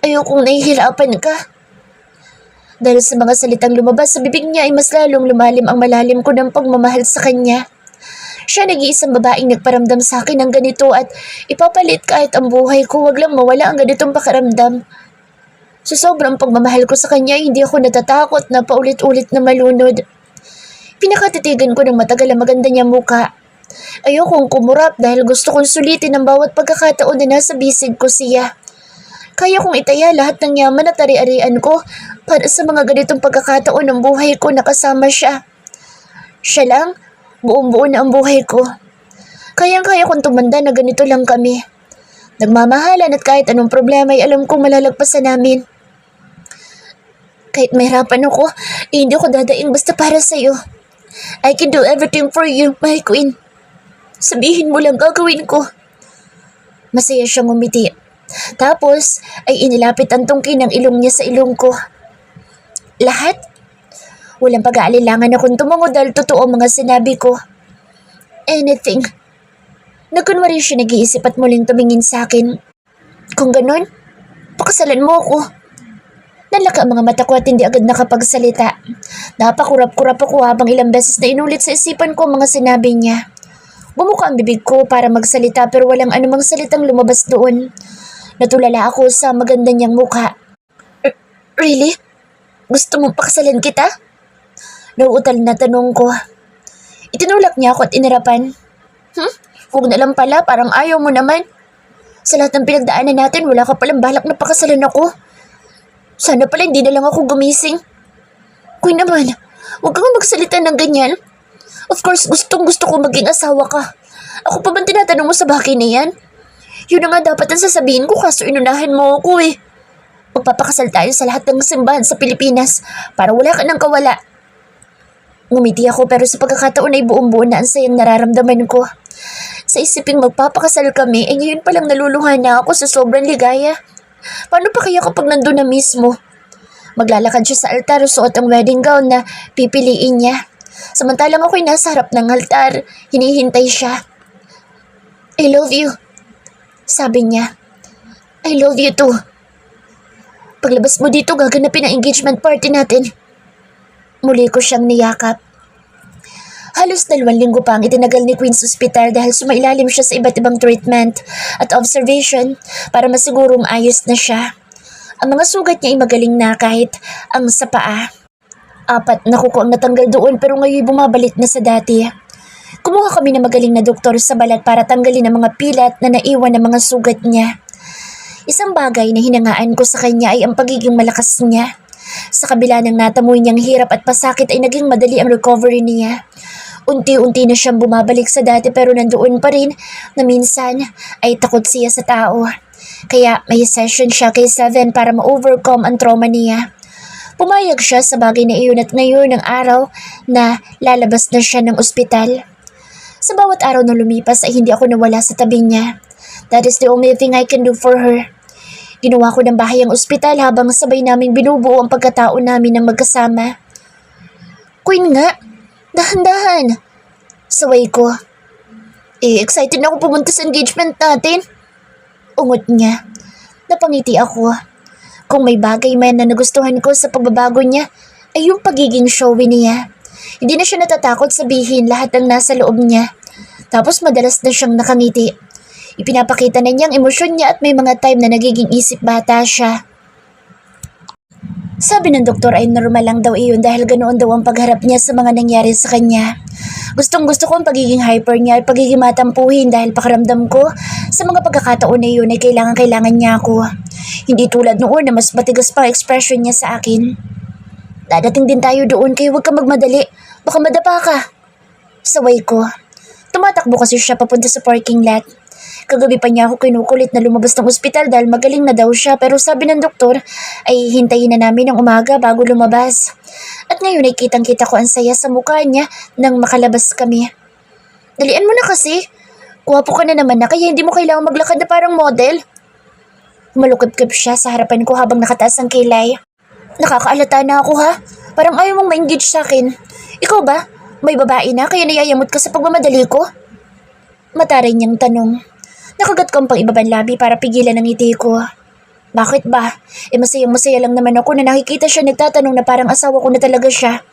Ayokong nahihirapan ka. Dahil sa mga salitang lumabas sa bibig niya ay mas lalong lumalim ang malalim ko ng pagmamahal sa kanya. Siya nag-iisang babaeng nagparamdam sa akin ng ganito at ipapalit kahit ang buhay ko wag lang mawala ang ganitong pakiramdam. Sa sobrang pagmamahal ko sa kanya, hindi ako natatakot na paulit-ulit na malunod. Pinakatitigan ko ng matagal ang maganda niya muka. Ayokong kumurap dahil gusto kong sulitin ang bawat pagkakataon na nasa bisig ko siya. Kaya kong itaya lahat ng yaman at ari-arian ko para sa mga ganitong pagkakataon ng buhay ko na kasama siya. Siya lang, buong-buo na ang buhay ko. Kayang-kaya kong tumanda na ganito lang kami. Nagmamahalan at kahit anong problema ay alam kong malalagpasan namin. Kahit mahirapan ako, hindi ko dadaing basta para sa'yo. I can do everything for you, my queen. Sabihin mo lang gagawin ko. Masaya siyang umiti. Tapos ay inilapit ang tungki ng ilong niya sa ilong ko. Lahat? Walang pag-aalilangan akong tumango dahil totoo mga sinabi ko. Anything. Nagkunwari siya nag-iisip at muling tumingin sa akin. Kung ganun, pakasalan mo ako. Nalaka ang mga mata ko at hindi agad nakapagsalita. Napakurap-kurap ako habang ilang beses na inulit sa isipan ko ang mga sinabi niya. Bumuka ang bibig ko para magsalita pero walang anumang salitang lumabas doon. Natulala ako sa maganda niyang mukha. Really? Gusto mong pakasalan kita? Nauutal na tanong ko. Itinulak niya ako at inirapan. Huwag na lang pala, parang ayaw mo naman. Sa lahat ng pinagdaanan natin, wala ka palang balak na pakasalan ako. Sana pala hindi na lang ako gumising. Kuy naman, Huwag kang magsalita ng ganyan. Of course, gustong gusto ko maging asawa ka. Ako pa bang tinatanong mo sa bagay na yan? Yun na nga dapat ang sasabihin ko kaso inunahan mo ako eh. Magpapakasal tayo sa lahat ng simbahan sa Pilipinas para wala ka nang kawala. Ngumiti ako pero sa pagkakataon ay buong-buo na ang sayang nararamdaman ko. Sa isiping magpapakasal kami ay ngayon palang naluluha na ako sa sobrang ligaya. Paano pa kaya kapag nandun na mismo? Maglalakad siya sa altar, suot ang wedding gown na pipiliin niya. Samantalang ako'y nasa harap ng altar, hinihintay siya. I love you, sabi niya. I love you too. Paglabas mo dito, gaganapin ang engagement party natin. Muli ko siyang niyakap. Halos 2 linggo pa ang itinagal ni Queen's Hospital dahil sumailalim siya sa iba't ibang treatment at observation para masigurong ayos na siya. Ang mga sugat niya ay magaling na kahit ang sa paa. 4 na kuko ang natanggal doon pero ngayon bumabalik na sa dati. Kumuha kami ng magaling na doktor sa balat para tanggalin ang mga pilat na naiwan ng mga sugat niya. Isang bagay na hinangaan ko sa kanya ay ang pagiging malakas niya. Sa kabila ng natamoy niyang hirap at pasakit ay naging madali ang recovery niya. Unti-unti na siyang bumabalik sa dati pero nandoon pa rin na minsan ay takot siya sa tao. Kaya may session siya kay Seven para ma-overcome ang trauma niya. Pumayag siya sa bagay na iyon at ngayon ang araw na lalabas na siya ng ospital. Sa bawat araw na lumipas ay hindi ako nawala sa tabi niya. That is the only thing I can do for her. Ginawa ko ng bahay ang ospital habang sabay naming binubuo ang pagkatao namin ng magkasama. Queen nga, dahan-dahan. Saway ko. Excited na ako pumunta sa engagement natin. Ungot niya. Napangiti ako. Kung may bagay man na nagustuhan ko sa pagbabago niya, ay yung pagiging showy niya. Hindi na siya natatakot sabihin lahat ng nasa loob niya. Tapos madalas na siyang nakangiti. Ipinapakita na niyang emosyon niya at may mga time na nagiging isip bata siya. Sabi ng doktor ay normal lang daw iyon dahil ganoon daw ang pagharap niya sa mga nangyari sa kanya. Gustong gusto ko ang pagiging hyper niya at pagiging matampuhin dahil pakiramdam ko sa mga pagkakataon na iyon ay kailangan niya ako. Hindi tulad noon na mas matigas pa ang expression niya sa akin. Dadating din tayo doon kaya huwag ka magmadali, baka madapa ka. Saway ko. Tumatakbo kasi siya papunta sa parking lot. Kagabi pa niya ako kinukulit na lumabas ng ospital dahil magaling na daw siya pero sabi ng doktor ay hintayin na namin ang umaga bago lumabas. At ngayon ay kitang-kita ko ang saya sa mukha niya nang makalabas kami. Dalian mo na kasi. Kuwapo ka na naman na kaya hindi mo kailangang maglakad na parang model. Malukot-kip siya sa harapan ko habang nakataas ang kilay. Nakakaalata na ako ha. Parang ayaw mong ma-engage sa akin. Ikaw ba? May babae na kaya nayayamot ka sa pagmamadali ko? Mataray niyang tanong. Nakagat ko ang pang-ibabang labi para pigilan ang ngiti ko. Bakit ba? Masayang-masaya lang naman ako na nakikita siya nagtatanong na parang asawa ko na talaga siya.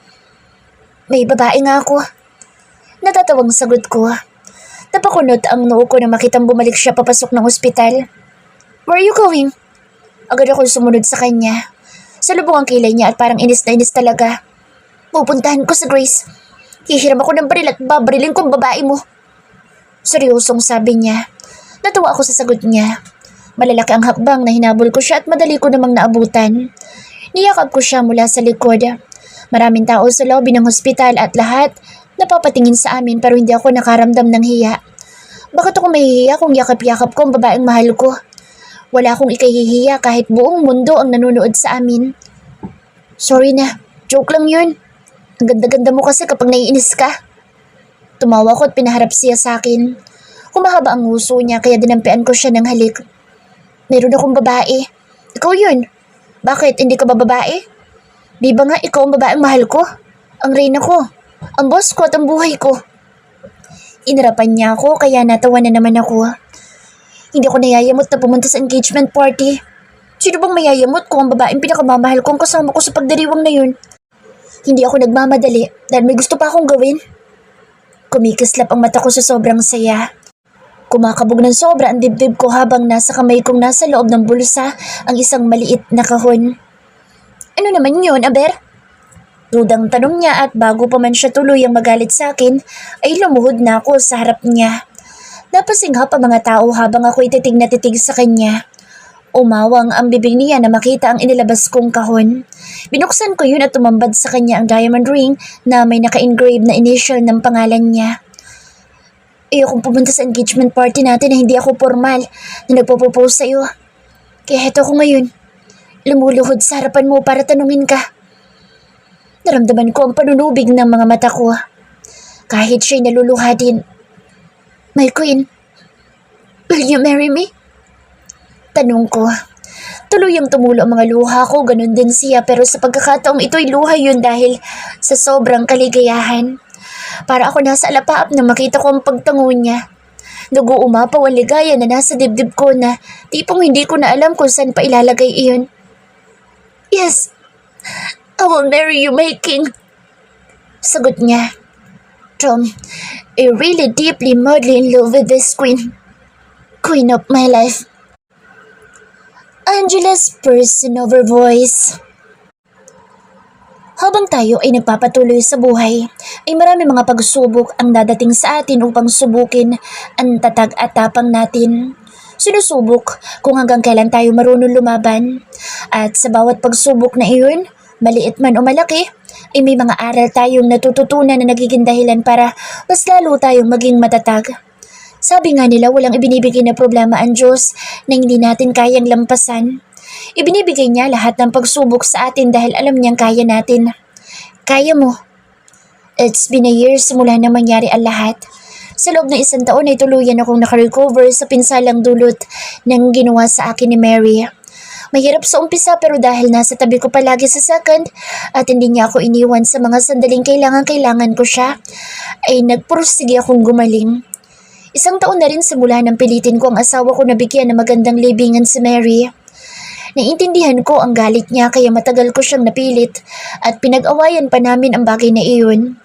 May babae nga ako. Natatawang sagot ko. Napakunot ang noo ko nang makitang bumalik siya papasok ng ospital. Where are you going? Agad ako sumunod sa kanya. Salubong ang kilay niya at parang inis na inis talaga. Pupuntahan ko sa Grace. Hihiram ako ng baril at babarilin ko ang babae mo. Seryosong sabi niya. Natuwa ako sa sagot niya. Malalaki ang hakbang na hinabol ko siya at madali ko namang naabutan. Niyakap ko siya mula sa likod. Maraming tao sa lobby ng hospital at lahat napapatingin sa amin pero hindi ako nakaramdam ng hiya. Bakit ako mahihiya kung yakap-yakap ko ang babaeng mahal ko? Wala akong ikahihiya kahit buong mundo ang nanonood sa amin. Sorry na, joke lang yun. Ang ganda-ganda mo kasi kapag naiinis ka. Tumawa ko at pinaharap siya sa akin. Humahaba ang nguso niya kaya dinampian ko siya ng halik. Meron akong babae. Ikaw yun. Bakit, hindi ka ba babae? Di ba nga ikaw ang babaeng mahal ko? Ang reyna ko. Ang boss ko at ang buhay ko. Inarapan niya ako kaya natawa na naman ako. Hindi ako nayayamot na pumunta sa engagement party. Sino bang mayayamot kung ang babaeng pinakamamahal ko ang kasama ko sa pagdiriwang na yun? Hindi ako nagmamadali dahil may gusto pa akong gawin. Kumikislap ang mata ko sa sobrang saya. Kumakabog ng sobra ang dibdib ko habang nasa kamay kong nasa loob ng bulsa ang isang maliit na kahon. Ano naman yun, Aber? Dudang tanong niya at bago pa man siya tuluyang magalit sa akin, ay lumuhod na ako sa harap niya. Napasinghap ang mga tao habang ako ititig na titig sa kanya. Umawang ang bibig niya na makita ang inilabas kong kahon. Binuksan ko yun at tumambad sa kanya ang diamond ring na may naka-engrave na initial ng pangalan niya. Ayokong pumunta sa engagement party natin na hindi ako formal na nagpo-propose sa'yo. Kaya heto ko ngayon. Lumuluhod sa harapan mo para tanungin ka. Naramdaman ko ang panunubig ng mga mata ko. Kahit siya'y naluluha din. My queen, will you marry me? Tanong ko. Tuluyang tumulo ang mga luha ko, ganun din siya, pero sa pagkakataong ito'y luha yun dahil sa sobrang kaligayahan. Para ako nasa alapaap na makita ko ang pagtango niya. Nag-uumapaw ang ligaya na nasa dibdib ko na tipong hindi ko na alam kung saan pa ilalagay iyon. Yes, I will marry you, my king. Sagot niya. Tom, I really deeply madly in love with this queen. Queen of my life. Angela's person-over voice. Habang tayo ay nagpapatuloy sa buhay, ay marami mga pagsubok ang dadating sa atin upang subukin ang tatag at tapang natin. Sinusubok kung hanggang kailan tayo marunong lumaban. At sa bawat pagsubok na iyon, maliit man o malaki, ay may mga aral tayong natututunan na nagiging dahilan para mas lalo tayong maging matatag. Sabi nga nila walang ibinibigay na problema ang Diyos na hindi natin kayang lampasan. Ibinibigay niya lahat ng pagsubok sa atin dahil alam niyang kaya natin. Kaya mo. It's been a year simula na mangyari ang lahat. Sa loob ng 1 taon ay tuluyan akong nakarecover sa pinsalang dulot ng ginawa sa akin ni Mary. Mahirap sa umpisa pero dahil nasa tabi ko palagi sa second at hindi niya ako iniwan sa mga sandaling kailangan ko siya, ay nagpursige akong gumaling. 1 taon na rin simula nang pilitin ko ang asawa ko na bigyan ng magandang libingan si Mary. Naiintindihan ko ang galit niya kaya matagal ko siyang napilit at pinag-awayan pa namin ang bagay na iyon.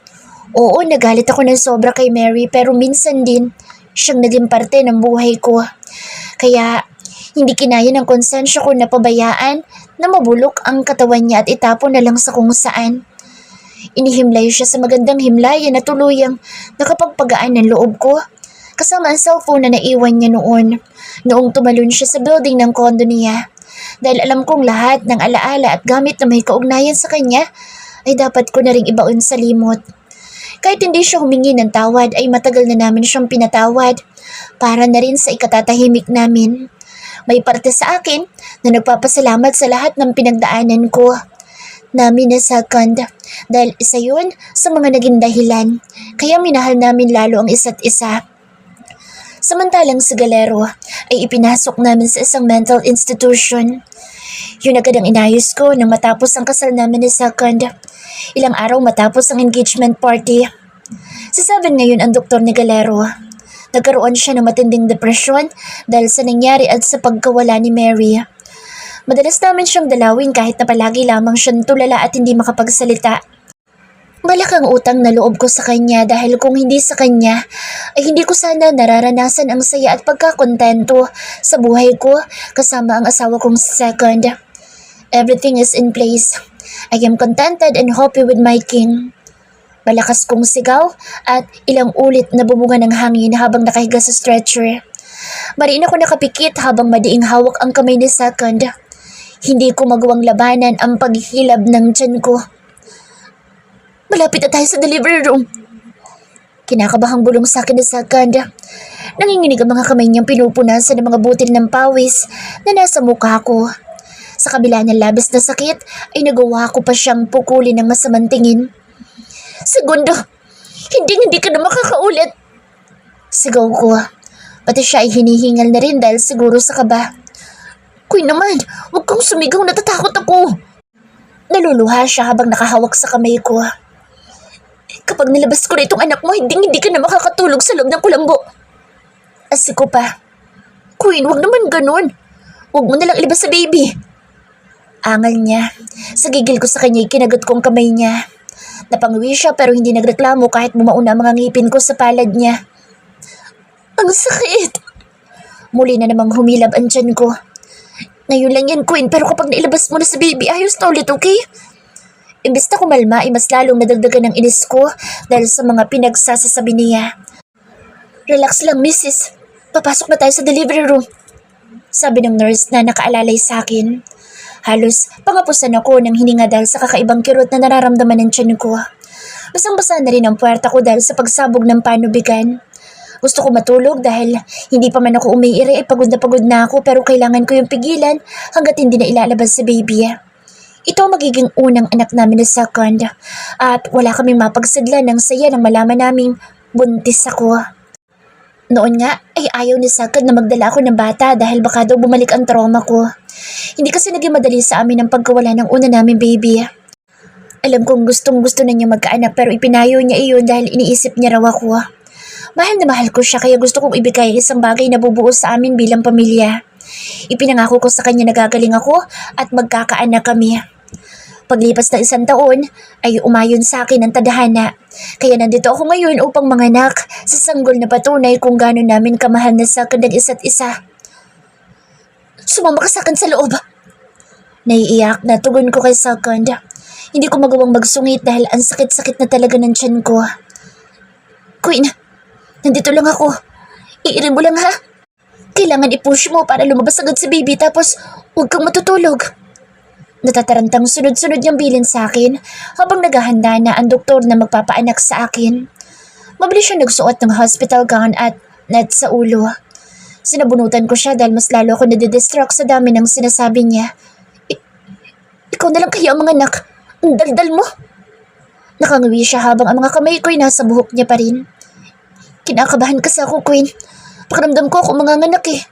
Oo, nagalit ako ng sobra kay Mary pero minsan din siyang naging parte ng buhay ko. Kaya hindi kinaya ng konsensya ko na pabayaan na mabulok ang katawan niya at itapon na lang sa kung saan. Inihimlay siya sa magandang himlayan na tuluyang nakapagpagaan ng loob ko. Kasama ang cellphone na naiwan niya noong tumalon siya sa building ng condo niya. Dahil alam kong lahat ng alaala at gamit na may kaugnayan sa kanya ay dapat ko na ring ibaon sa limot. Kahit hindi siya humingi ng tawad ay matagal na namin siyang pinatawad para na rin sa ikatatahimik namin. May parte sa akin na nagpapasalamat sa lahat ng pinagdaanan ko namin na second dahil isa yun sa mga naging dahilan kaya minahal namin lalo ang isa't isa. Samantalang si Galero ay ipinasok namin sa isang mental institution. Yun agad ang inayos ko nang matapos ang kasal namin ni second. Ilang araw matapos ang engagement party. Si Seven ngayon ang doktor ni Galero. Nagkaroon siya ng matinding depresyon dahil sa nangyari at sa pagkawala ni Mary. Madalas namin siyang dalawin kahit na palagi lamang siyang tulala at hindi makapagsalita. Malakang utang na loob ko sa kanya dahil kung hindi sa kanya ay hindi ko sana nararanasan ang saya at pagkakontento sa buhay ko kasama ang asawa kong second. Everything is in place. I am contented and happy with my king. Malakas kong sigaw at ilang ulit na bubunga ng hangin habang nakahiga sa stretcher. Mariin ako nakapikit habang madiing hawak ang kamay ni second. Hindi ko magawang labanan ang paghilab ng tiyan ko. Malapit na tayo sa delivery room. Kinakabahang bulong sa akin ni second. Nanginginig ang mga kamay niyang pinupunasan ng mga butil ng pawis na nasa mukha ko. Sa kabila ng labis na sakit ay nagawa ko pa siyang pukulin ng masamang tingin. Segundo, hindi ka na makakaulit. Sigaw ko. Pati siya ay hinihingal na rin dahil siguro sa kaba. Kuy naman, huwag kang sumigaw, natatakot ako. Naluluha siya habang nakahawak sa kamay ko. Kapag nilabas ko na itong anak mo, hindi ka na makakatulog sa loob ng kulambo. Asiko pa. Queen, huwag naman ganun. Huwag mo nalang ilabas sa baby. Angal niya. Sa gigil ko sa kanya, kinagat ko ang kamay niya. Napanguwi siya pero hindi nagreklamo kahit bumauna ang mga ngipin ko sa palad niya. Ang sakit. Muli na namang humilab ang tiyan ko. Ngayon lang yan, Queen, pero kapag nailabas mo na sa baby, ayos na ulit, okay? Imbis na kumalma ay mas lalong nadagdagan ng inis ko dahil sa mga pinagsasasabi niya. Relax lang, Mrs. Papasok na tayo sa delivery room. Sabi ng nurse na nakaalalay sa akin. Halos pangapusan ako ng hininga dahil sa kakaibang kirot na nararamdaman ng tiyan ko. Basang-basa na rin ang puwerta ko dahil sa pagsabog ng panubigan. Gusto ko matulog dahil hindi pa man ako umiiri ay pagod na ako pero kailangan ko yung pigilan hanggat hindi na ilalabas si baby. Ito ang magiging unang anak namin na second at wala kaming mapagsadlan ng saya nang malaman naming buntis ako. Noon nga ay ayaw ni Sakad na magdala ako ng bata dahil baka daw bumalik ang trauma ko. Hindi kasi naging madali sa amin ang pagkawala ng una naming baby. Alam kong gustong-gusto na niya magkaanak pero ipinayo niya iyon dahil iniisip niya raw ako. Mahal na mahal ko siya kaya gusto kong ibigay isang bagay na bubuo sa amin bilang pamilya. Ipinangako ko sa kanya na gagaling ako at magkakaanak kami. Paglipas ng 1 taon ay umayon sa akin ang tadhana. Kaya nandito ako ngayon upang manganak sa sanggol na patunay kung gaano namin kamahal na sa ng isa't isa. Sumama ka sa akin sa loob. Naiiyak na tugon ko kay Sakand. Hindi ko magawang magsungit dahil ang sakit-sakit na talaga ng tiyan ko. Queen, nandito lang ako. Iirin mo lang ha. Kailangan i-push mo para lumabas agad si baby tapos huwag kang matutulog. Natatarantang sunod-sunod niyang bilin sa akin habang naghahanda na ang doktor na magpapaanak sa akin. Mabilis siya nagsuot ng hospital gown at net sa ulo. Sinabunutan ko siya dahil mas lalo ako nadidistract sa dami ng sinasabi niya. Ikaw na lang kaya ang mga anak. Ang daldal mo. Nakangawi siya habang ang mga kamay ko'y nasa buhok niya pa rin. Kinakabahan kasi ako, Queen. Pakiramdam ko ako manganganak eh.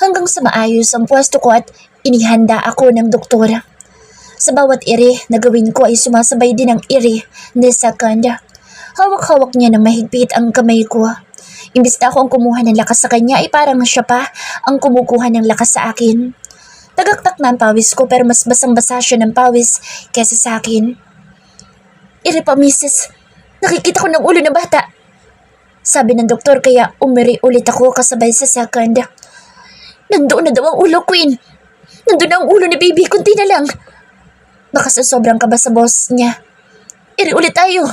Hanggang sa maayos ang pwesto ko at inihanda ako ng doktora. Sa bawat iri na gawin ko ay sumasabay din ang iri ni Sakand. Hawak-hawak niya ng mahigpit ang kamay ko. Imbis na ako ang kumuha ng lakas sa kanya ay parang siya pa ang kumukuha ng lakas sa akin. Tagaktak na ang pawis ko pero mas basang-basa siya ng pawis kesa sa akin. Iri pa, Mrs. Nakikita ko ng ulo ng bata. Sabi ng doktor kaya umiri ulit ako kasabay sa Sakand. Nandoon na daw ang ulo, Queen. Nandoon na ang ulo ni baby, kunti na lang. Baka sa sobrang kaba sa boss niya. Iri ulit tayo.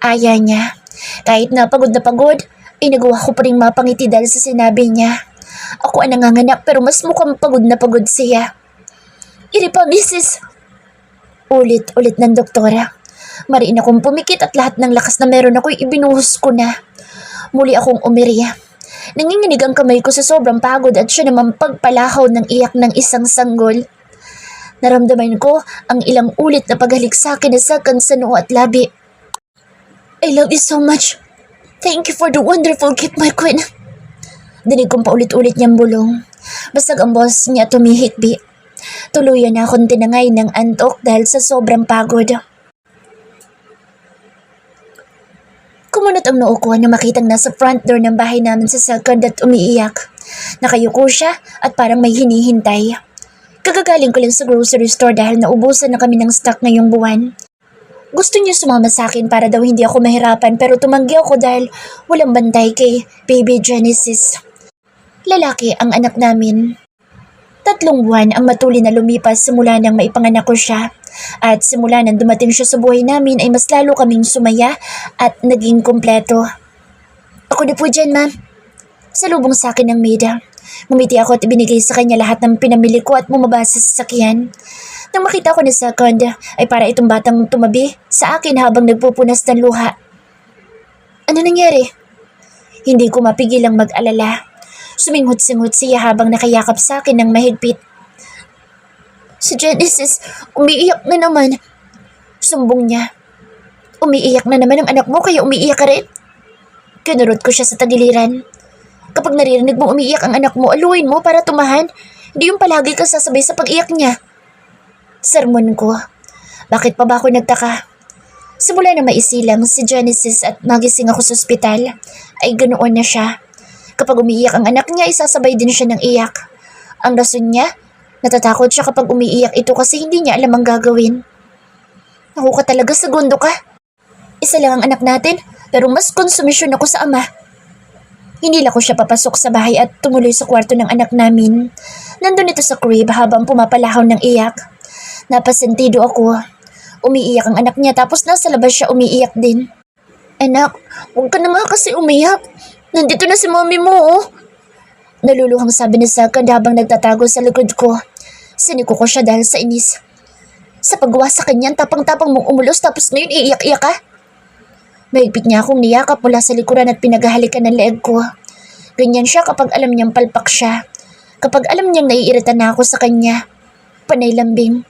Aya niya. Kahit na pagod, ay nagawa ko pa rin mapangiti dahil sa sinabi niya. Ako ang nanganganak pero mas mukhang pagod na pagod siya. Iri pa, Mrs. Ulit-ulit ng doktora. Mariin akong pumikit at lahat ng lakas na meron ako'y ibinuhos ko na. Muli akong umiriya. Nanginginig ang kamay ko sa sobrang pagod at siya naman pagpalahaw ng iyak ng isang sanggol. Naramdaman ko ang ilang ulit na paghalik sa akin na Sakand sa noo at labi. I love you so much. Thank you for the wonderful gift, my queen. Dinig kong paulit-ulit niyang bulong. Basag ang boss niya tumihikbi. Tuluyan na akong tinangay ng antok dahil sa sobrang pagod. Kumunot ang noo ko nang makitang nasa front door ng bahay namin sa Sakand at umiiyak. Nakayuko siya at parang may hinihintay. Kagagaling ko lang sa grocery store dahil naubusan na kami ng stock ngayong buwan. Gusto niya sumama sa akin para daw hindi ako mahirapan pero tumanggi ako dahil walang bantay kay baby Genesis. Lalaki ang anak namin. 3 buwan ang matuli na lumipas simula nang maipanganak ko siya. At simula nang dumating siya sa buhay namin ay mas lalo kaming sumaya at naging kumpleto. Ako na po dyan, ma'am. Salubong sa akin ng maida. Ngumiti ako at ibinigay sa kanya lahat ng pinamili ko at bumaba sa sasakyan. Nang makita ko na Sakand ay para itong batang tumabi sa akin habang nagpupunas ng luha. Ano nangyari? Hindi ko mapigilang mag-alala. Suminghot-singhot siya habang nakayakap sa akin ng mahigpit. Si Genesis, umiiyak na naman. Sumbong niya. Umiiyak na naman ang anak mo kaya umiiyak ka rin? Kinurot ko siya sa tagiliran. Kapag naririnig mo umiiyak ang anak mo, aluin mo para tumahan. Hindi yung palagi ka sasabay sa pag-iyak niya. Sermon ko. Bakit pa ba ako nagtaka? Simula na maisilang si Genesis at magising ako sa ospital, ay ganoon na siya. Kapag umiiyak ang anak niya, isasabay din siya ng iyak. Ang rason niya, natatakot siya kapag umiiyak ito kasi hindi niya alam ang gagawin. Ako ka talaga, segundo ka. Isa lang ang anak natin, pero mas konsumisyon ako sa ama. Hinila ko siya papasok sa bahay at tumuloy sa kwarto ng anak namin. Nandun ito sa crib habang pumapalahaw ng iyak. Napasentido ako. Umiiyak ang anak niya tapos nasa labas siya umiiyak din. Anak, huwag ka na nga kasi umiyak. Nandito na si mommy mo, oh. Naluluhang sabi ni Second habang nagtatago sa likod ko. Siniko ko siya dahil sa inis. Sa paggawa sa kanya, tapang-tapang mong umulos tapos ngayon iiyak-iyak ka? Mahigpit niya akong niyakap mula sa likuran at pinagahalikan ng leeg ko. Ganyan siya kapag alam niyang palpak siya. Kapag alam niyang naiirita na ako sa kanya. Panay lambing.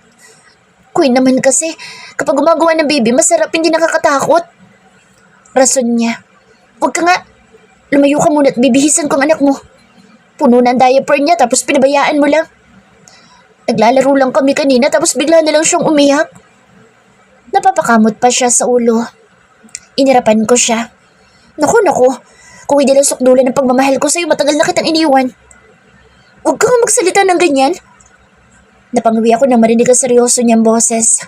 Queen naman kasi, kapag gumagawa ng baby, masarap hindi nakakatakot. Rason niya. Huwag ka nga. Lumayo ka muna at bibihisan ko ang anak mo. Puno na ang diaper niya tapos pinabayaan mo lang. Naglalaro lang kami kanina tapos bigla na lang siyang umiyak. Napapakamot pa siya sa ulo. Inirapan ko siya. Naku, kung hindi lang sukdulan ng pagmamahal ko sa'yo, matagal na kitang iniwan. Huwag kang magsalita ng ganyan. Napangawi ako nang marinig ang seryoso niyang boses.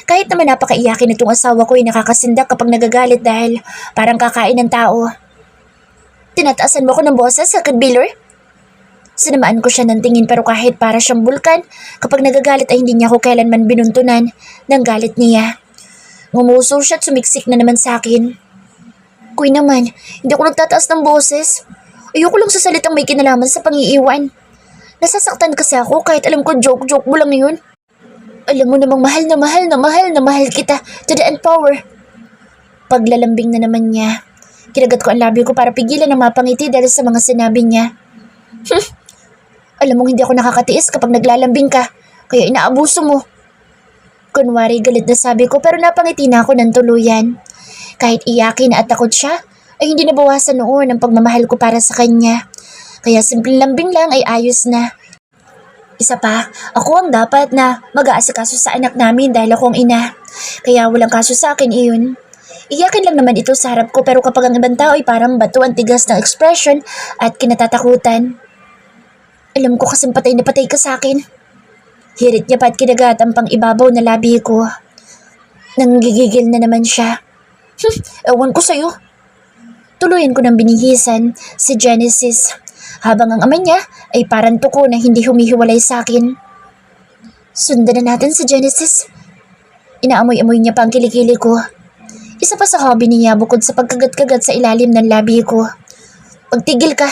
Kahit naman napakaiyakin itong asawa ko ay nakakasindak kapag nagagalit dahil parang kakain ng tao. Tinataasan mo ko ng boses, Second Biller? Sinamaan ko siya ng tingin pero kahit para siyang bulkan, kapag nagagalit ay hindi niya ako kailanman binuntunan ng galit niya. Ngumuso siya at sumiksik na naman sa akin. Queen naman, hindi ako nagtataas ng boses. Ayoko lang sa salitang may kinalaman sa pangiiwan. Nasasaktan kasi ako kahit alam ko joke mo lang yun. Alam mo namang mahal na mahal kita to the end power. Paglalambing na naman niya. Kinagat ko ang labi ko para pigilan ang mapangiti dahil sa mga sinabi niya. Alam mong hindi ako nakakatiis kapag naglalambing ka, kaya inaabuso mo. Kunwari galit na sabi ko pero napangiti na ako ng tuluyan. Kahit iyakin at takot siya, ay hindi nabawasan noon ang pagmamahal ko para sa kanya. Kaya simpleng lambing lang ay ayos na. Isa pa, ako ang dapat na mag-aasikaso sa anak namin dahil ako ang ina. Kaya walang kaso sa akin iyon. Iyakin lang naman ito sa harap ko pero kapag ang ibang tao ay parang bato ang tigas ng expression at kinatatakutan. Alam ko kasing patay na patay ka sa akin. Hirit niya pa at kinagat ang pang-ibabaw na labi ko. Nanggigigil na naman siya. Ewan ko sa'yo. Tuluyan ko ng binihisan si Genesis habang ang ama niya ay parang tuko na hindi humihiwalay sa akin. Sundan na natin si Genesis. Inaamoy-amoy niya pa ang kilikili ko. Isa pa sa hobby niya bukod sa pagkagat-kagat sa ilalim ng labi ko. Pagtigil ka.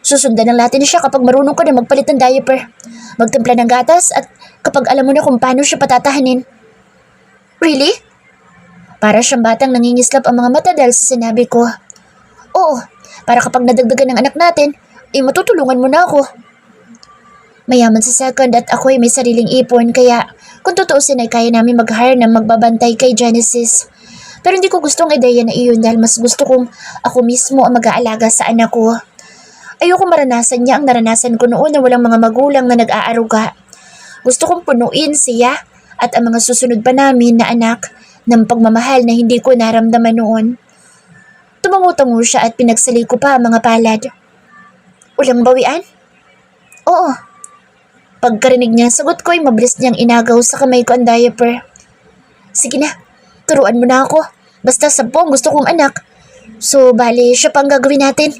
Susundan ng natin siya kapag marunong ka na magpalit ng diaper, magtimpla ng gatas at kapag alam mo na kung paano siya patatahanin. Really? Para siyang batang nangingislap ang mga mata dahil sa sinabi ko. Oo, para kapag nadagdagan ng anak natin, ay matutulungan mo na ako. Mayaman si Second at ako ay may sariling ipon kaya kung tutuusin ay kaya namin mag-hire ng magbabantay kay Genesis. Pero hindi ko gusto ang ideya na iyon dahil mas gusto kong ako mismo ang mag-aalaga sa anak ko. Ayoko maranasan niya ang naranasan ko noon na walang mga magulang na nag-aaruga. Gusto kong punuin siya at ang mga susunod pa namin na anak ng pagmamahal na hindi ko naramdaman noon. Tumango-tango siya at pinagsali ko pa ang mga palad. Walang bawian? Oo. Pagkarinig niya, sagot ko ay mabilis niyang inagaw sa kamay ko ang diaper. Sige na, turuan mo na ako. Basta 10 gusto kong anak. So, bali, siya pang gagawin natin.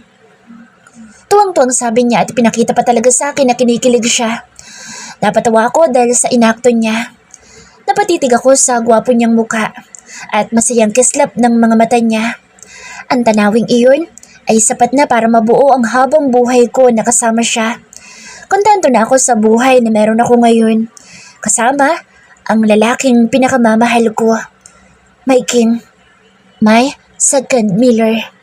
Tuwang-tuwang sabi niya at pinakita pa talaga sa akin na kinikilig siya. Napatawa ako dahil sa inakto niya. Napatitig ako sa gwapo niyang muka at masayang kislap ng mga mata niya. Ang tanawing iyon ay sapat na para mabuo ang habang buhay ko na kasama siya. Kontento na ako sa buhay na meron ako ngayon. Kasama ang lalaking pinakamamahal ko. My King. My Second Miller.